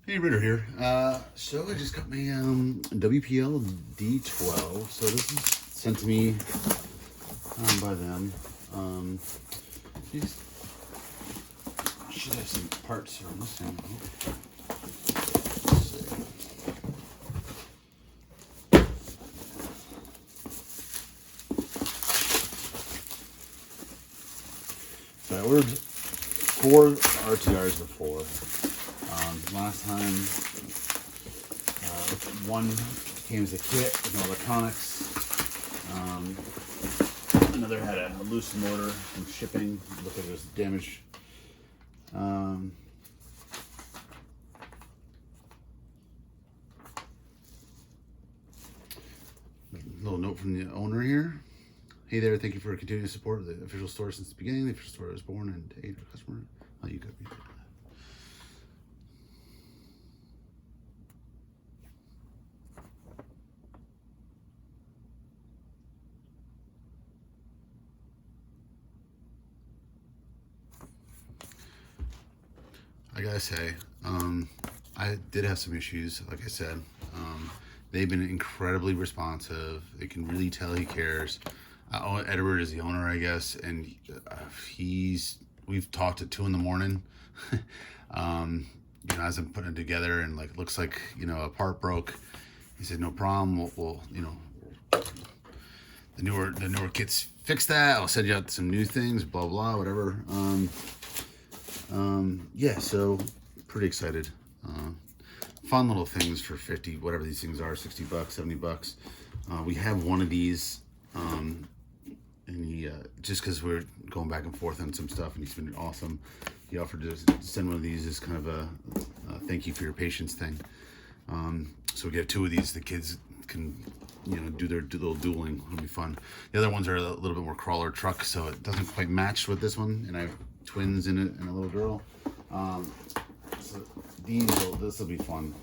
Hey, Ritter here. So I just got my WPL D12. So this is sent to me by them. These should have some parts on this thing. Let's see. So I ordered 4 RTRs before. Last time, one came as a kit with no electronics. Another had a loose motor from shipping. Looked like it was damaged. Little note from the owner here. Hey there, thank you for continuing to support the official store since the beginning. The official store was born and aid our customer. Oh, you got me. I gotta say, I did have some issues, like I said. They've been incredibly responsive. They can really tell he cares. Edward is the owner, I guess, and we've talked at 2 a.m. As I'm putting it together, and like, looks like, a part broke. He said, no problem, we'll the newer kits fix that. I'll send you out some new things, blah, blah, whatever. Yeah, so pretty excited. Fun little things for 50, whatever these things are, 60 bucks, 70 bucks. We have one of these, and he, just cause we're going back and forth on some stuff, and he's been awesome. He offered to send one of these as kind of a thank you for your patience thing. So we get 2 of these. The kids can, do their little dueling. It'll be fun. The other ones are a little bit more crawler truck, so it doesn't quite match with this one. And I have twins in it and a little girl. So this will be fun.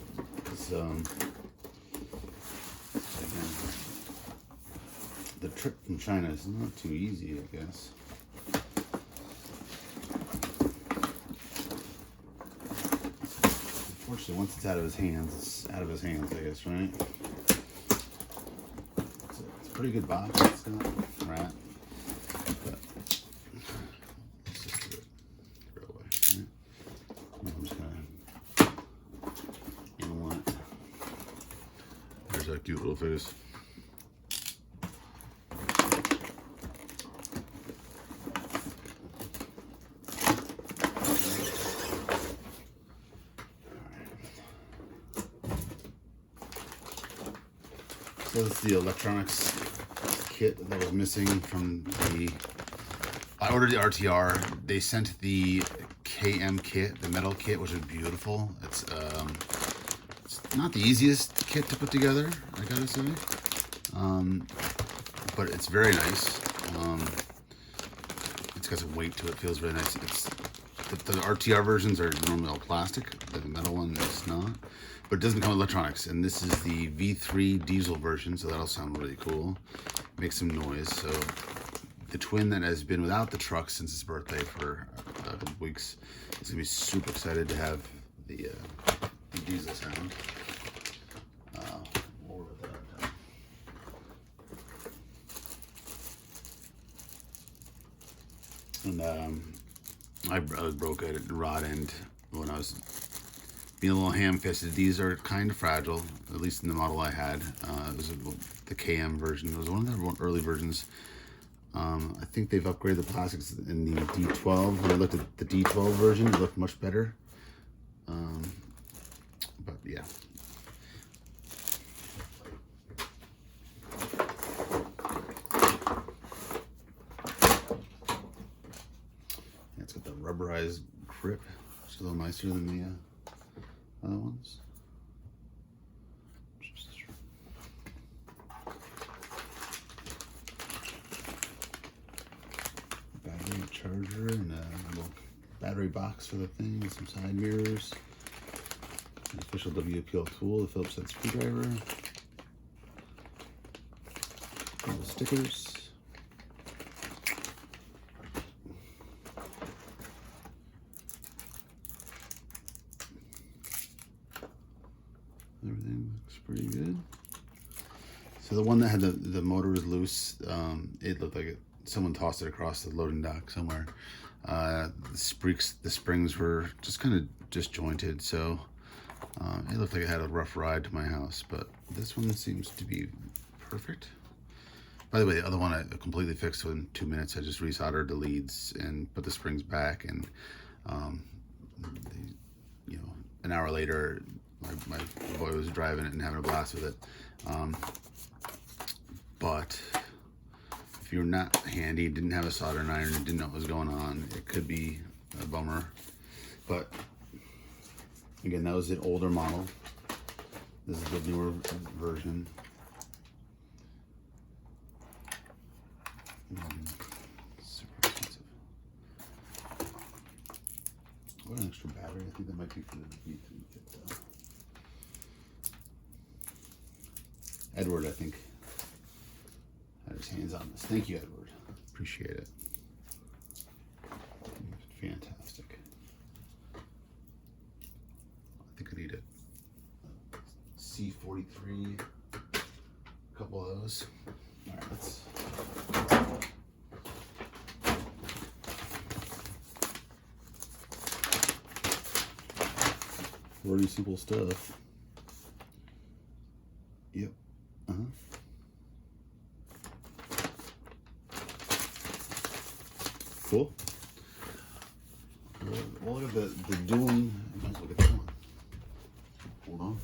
Again, the trip from China is not too easy, I guess. Unfortunately, once it's out of his hands, it's out of his hands, I guess, right? It's a pretty good box. It's got rat, but let's just do it real way, right? I'm just gonna analyze it. There's that cute little face. So this is the electronics kit that was missing from I ordered the RTR. They sent the KM kit, the metal kit, which is beautiful. It's not the easiest kit to put together, I gotta say. But it's very nice. It's got some weight to it, feels really nice. The RTR versions are normally all plastic. The metal one is not. But it doesn't come with electronics. And this is the V3 diesel version, so that'll sound really cool. Make some noise. So the twin that has been without the truck since his birthday for a couple of weeks is gonna be super excited to have the diesel sound. More with that. And I broke a rod end when I was being a little ham-fisted. These are kind of fragile, at least in the model I had. It was the KM version. It was one of the early versions. I think they've upgraded the plastics in the D12. When I looked at the D12 version, it looked much better. But yeah. It's got the rubberized grip. It's a little nicer than the other ones. Battery charger and a little battery box for the thing with some side mirrors. An official WPL tool, the Phillips head screwdriver. Little stickers. Everything looks pretty good. So the one that had the motor was loose. It looked like someone tossed it across the loading dock somewhere. The springs were just kind of disjointed, so it looked like it had a rough ride to my house. But this one seems to be perfect. By the way, the other one I completely fixed within 2 minutes. I just resoldered the leads and put the springs back, and an hour later, my boy was driving it and having a blast with it. But if you're not handy, didn't have a soldering iron, didn't know what was going on, it could be a bummer. But again, that was an older model. This is the newer version. Super expensive. What an extra battery. I think that might be for the V3 kit though. Edward, I think, had his hands on this. Thank you, Edward. Appreciate it. Fantastic. I think I need a C43, a couple of those. All right, let's. Pretty simple stuff. Yep. Cool. Well, look at the doing. Let's look at that one. Hold on.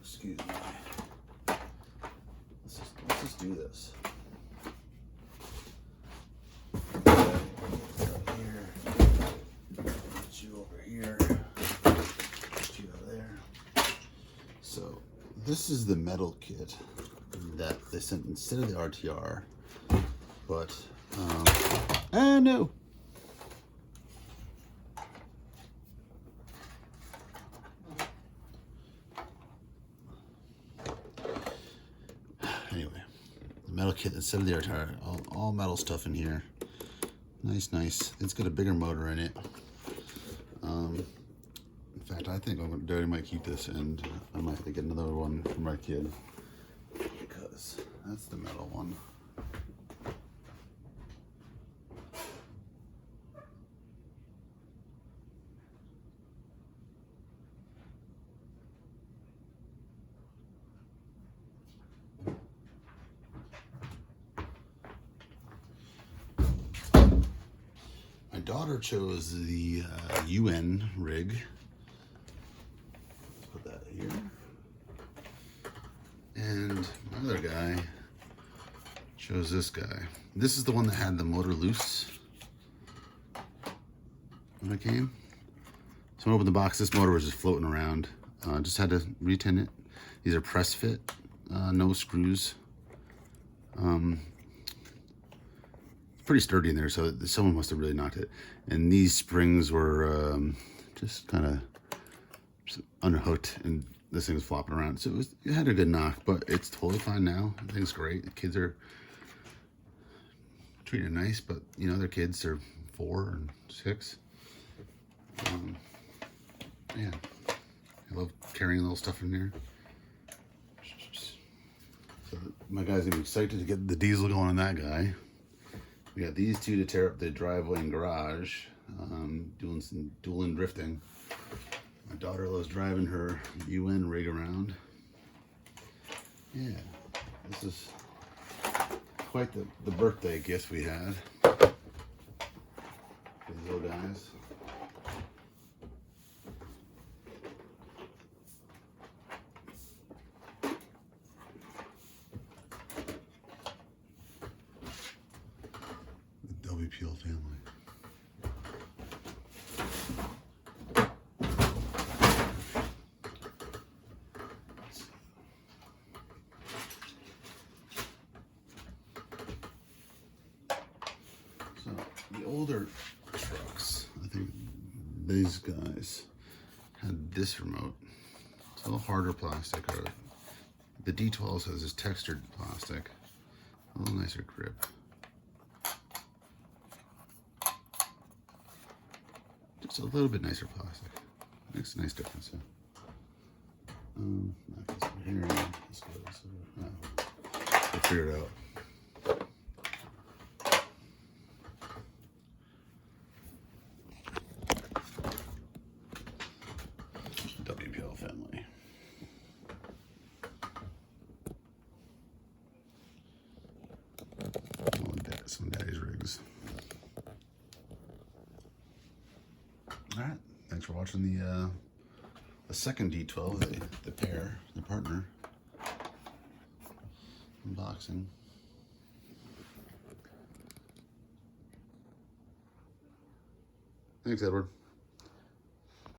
Excuse me. Let's just do this. Here. Put you over here. Put you over there. So this is the metal kit that they sent instead of the RTR, but no. Anyway, the metal kit instead of the RTR, all metal stuff in here. Nice. It's got a bigger motor in it. In fact, I think Daddy might keep this, and I might have to get another one for my kid, because that's the metal one. My daughter chose the UN rig. Let's put that here. And my other guy chose this guy. This is the one that had the motor loose when it came. So I opened the box. This motor was just floating around. Just had to re-tin it. These are press fit, no screws. Pretty sturdy in there, so someone must have really knocked it. And these springs were just kind of unhooked, and this thing was flopping around. So it had a good knock, but it's totally fine now. I think it's great. The kids are treating it nice, but you know, they're kids. They're 4 and 6. Yeah, I love carrying little stuff in there. So my guy's gonna be excited to get the diesel going on that guy. We got these two to tear up the driveway and garage, doing some dueling drifting. My daughter loves driving her UN rig around. Yeah, this is quite the birthday gift we had for these little guys. WPL family. So older trucks, I think these guys had this remote. It's a little harder plastic. Or the D12 has this textured plastic, a little nicer grip. Just a little bit nicer plastic. Makes a nice difference. Yeah. Not this one here. This goes. We'll figure it out. WPL family. Some daddy's rigs. All right. Thanks for watching the second D12, the pair, the partner unboxing. Thanks, Edward.